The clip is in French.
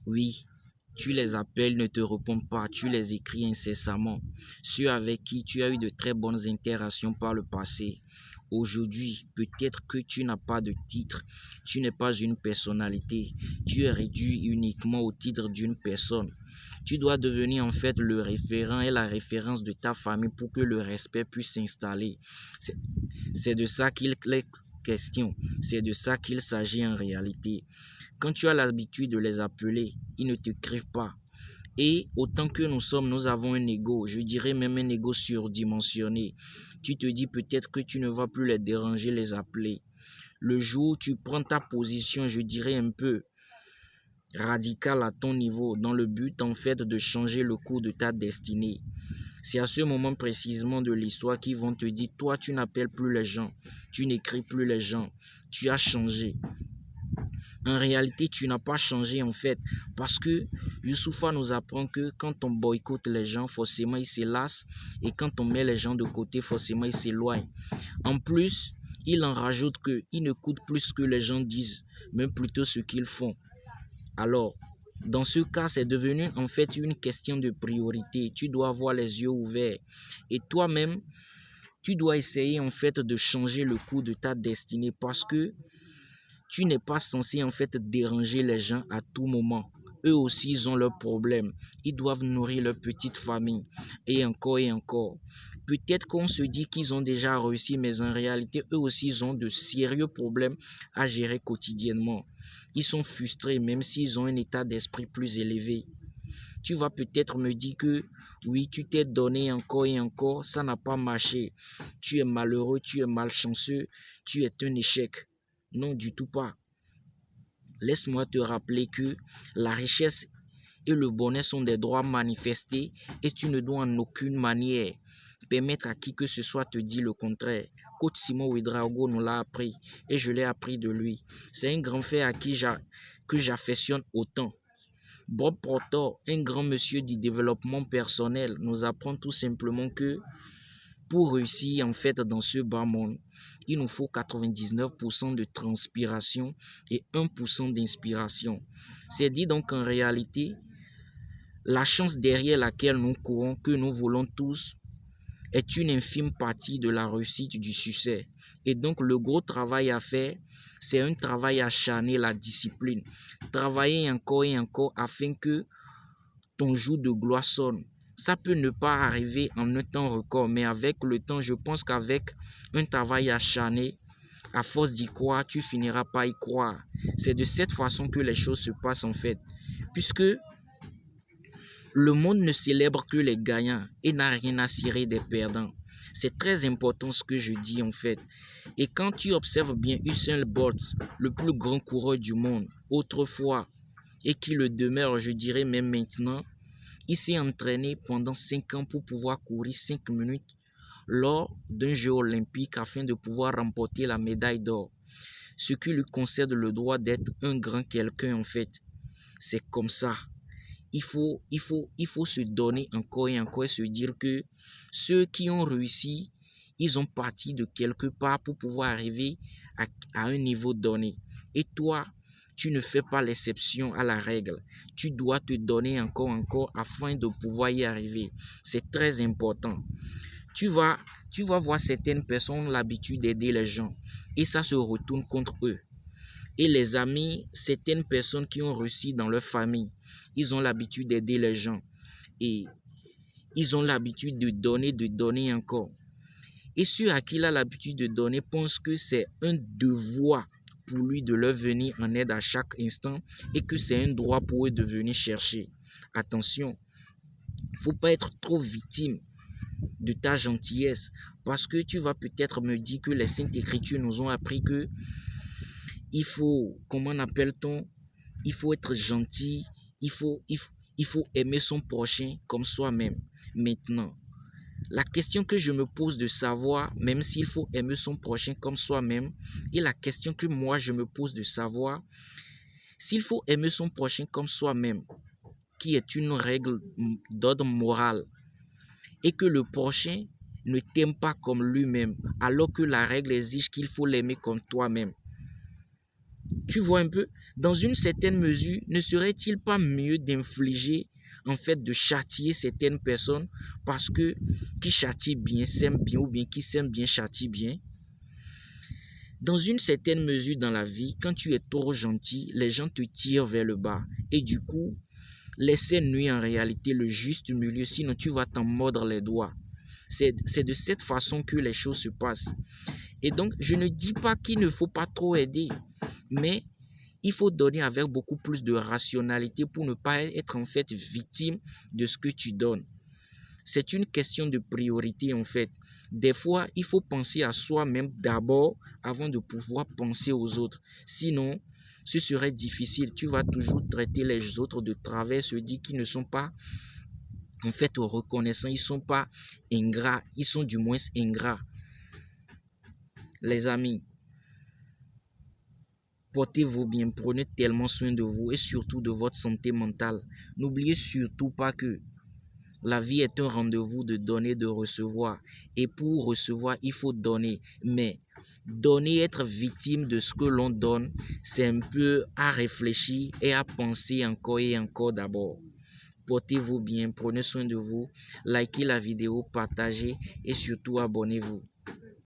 Oui, tu les appelles, ne te répondent pas, tu les écris incessamment. Ceux avec qui tu as eu de très bonnes interactions par le passé. Aujourd'hui, peut-être que tu n'as pas de titre, tu n'es pas une personnalité, tu es réduit uniquement au titre d'une personne. Tu dois devenir en fait le référent et la référence de ta famille pour que le respect puisse s'installer. C'est c'est de ça qu'il est question, c'est de ça qu'il s'agit en réalité. Quand tu as l'habitude de les appeler, ils ne t'écrivent pas. Et autant que nous avons un ego, je dirais même un ego surdimensionné. Tu te dis peut-être que tu ne vas plus les déranger, les appeler. Le jour où tu prends ta position, je dirais un peu radicale à ton niveau, dans le but en fait de changer le cours de ta destinée. C'est à ce moment précisément de l'histoire qu'ils vont te dire, toi tu n'appelles plus les gens, tu n'écris plus les gens, tu as changé. En réalité, tu n'as pas changé en fait. Parce que Youssoufa nous apprend que quand on boycotte les gens, forcément ils se lassent. Et quand on met les gens de côté, forcément ils s'éloignent. En plus, il en rajoute qu'ils n'écoutent plus ce que les gens disent, mais plutôt ce qu'ils font. Alors, dans ce cas, c'est devenu en fait une question de priorité. Tu dois avoir les yeux ouverts. Et toi-même, tu dois essayer en fait de changer le cours de ta destinée parce que tu n'es pas censé en fait déranger les gens à tout moment. Eux aussi, ils ont leurs problèmes. Ils doivent nourrir leur petite famille. Et encore et encore. Peut-être qu'on se dit qu'ils ont déjà réussi, mais en réalité, eux aussi, ils ont de sérieux problèmes à gérer quotidiennement. Ils sont frustrés, même s'ils ont un état d'esprit plus élevé. Tu vas peut-être me dire que oui, tu t'es donné encore et encore, ça n'a pas marché. Tu es malheureux, tu es malchanceux, tu es un échec. Non, du tout pas. Laisse-moi te rappeler que la richesse et le bonheur sont des droits manifestés et tu ne dois en aucune manière permettre à qui que ce soit te dire le contraire. Coach Simon Ouedraogo nous l'a appris et je l'ai appris de lui. C'est un grand frère à qui que j'affectionne autant. Bob Proctor, un grand monsieur du développement personnel, nous apprend tout simplement que pour réussir en fait dans ce bas monde, il nous faut 99% de transpiration et 1% d'inspiration. C'est dit donc en réalité, la chance derrière laquelle nous courons, que nous voulons tous, est une infime partie de la réussite du succès. Et donc le gros travail à faire, c'est un travail acharné, la discipline. Travailler encore et encore afin que ton jour de gloire sonne. Ça peut ne pas arriver en un temps record, mais avec le temps, je pense qu'avec un travail acharné, à force d'y croire, tu finiras par y croire. C'est de cette façon que les choses se passent en fait. Puisque le monde ne célèbre que les gagnants et n'a rien à cirer des perdants. C'est très important ce que je dis en fait. Et quand tu observes bien Usain Bolt, le plus grand coureur du monde, autrefois, et qui le demeure, je dirais même maintenant, il s'est entraîné pendant 5 ans pour pouvoir courir 5 minutes lors d'un jeu olympique afin de pouvoir remporter la médaille d'or. Ce qui lui concède le droit d'être un grand quelqu'un en fait. C'est comme ça. Il faut se donner encore et encore et se dire que ceux qui ont réussi, ils ont parti de quelque part pour pouvoir arriver à un niveau donné. Et toi, tu ne fais pas l'exception à la règle. Tu dois te donner encore afin de pouvoir y arriver. C'est très important. Tu vas, tu vas voir certaines personnes ont l'habitude d'aider les gens et ça se retourne contre eux. Et les amis, certaines personnes qui ont réussi dans leur famille, ils ont l'habitude d'aider les gens et ils ont l'habitude de donner encore. Et ceux à qui il a l'habitude de donner pensent que c'est un devoir pour lui de leur venir en aide à chaque instant et que c'est un droit pour eux de venir chercher. Attention, il ne faut pas être trop victime de ta gentillesse parce que tu vas peut-être me dire que les Saintes Écritures nous ont appris que il faut, comment appelle-t-on, il faut être gentil, il faut aimer son prochain comme soi-même. Maintenant, la question que je me pose de savoir, même s'il faut aimer son prochain comme soi-même, et la question que moi je me pose de savoir, s'il faut aimer son prochain comme soi-même, qui est une règle d'ordre moral, et que le prochain ne t'aime pas comme lui-même, alors que la règle exige qu'il faut l'aimer comme toi-même. Tu vois un peu, dans une certaine mesure, ne serait-il pas mieux d'infliger, en fait, de châtier certaines personnes parce que qui châtie bien s'aime bien ou bien qui s'aime bien châtie bien? Dans une certaine mesure dans la vie, quand tu es trop gentil, les gens te tirent vers le bas. Et du coup, laisser nuire en réalité le juste milieu, sinon tu vas t'en mordre les doigts. C'est de cette façon que les choses se passent. Et donc, je ne dis pas qu'il ne faut pas trop aider, mais il faut donner avec beaucoup plus de rationalité pour ne pas être en fait victime de ce que tu donnes. C'est une question de priorité en fait. Des fois, il faut penser à soi-même d'abord avant de pouvoir penser aux autres. Sinon, ce serait difficile. Tu vas toujours traiter les autres de travers, se dire qu'ils ne sont pas en fait reconnaissants, ils ne sont pas ingrats, ils sont du moins ingrats. Les amis, portez-vous bien, prenez tellement soin de vous et surtout de votre santé mentale. N'oubliez surtout pas que la vie est un rendez-vous de donner, de recevoir. Et pour recevoir, il faut donner. Mais donner, être victime de ce que l'on donne, c'est un peu à réfléchir et à penser encore et encore d'abord. Portez-vous bien, prenez soin de vous, likez la vidéo, partagez et surtout abonnez-vous.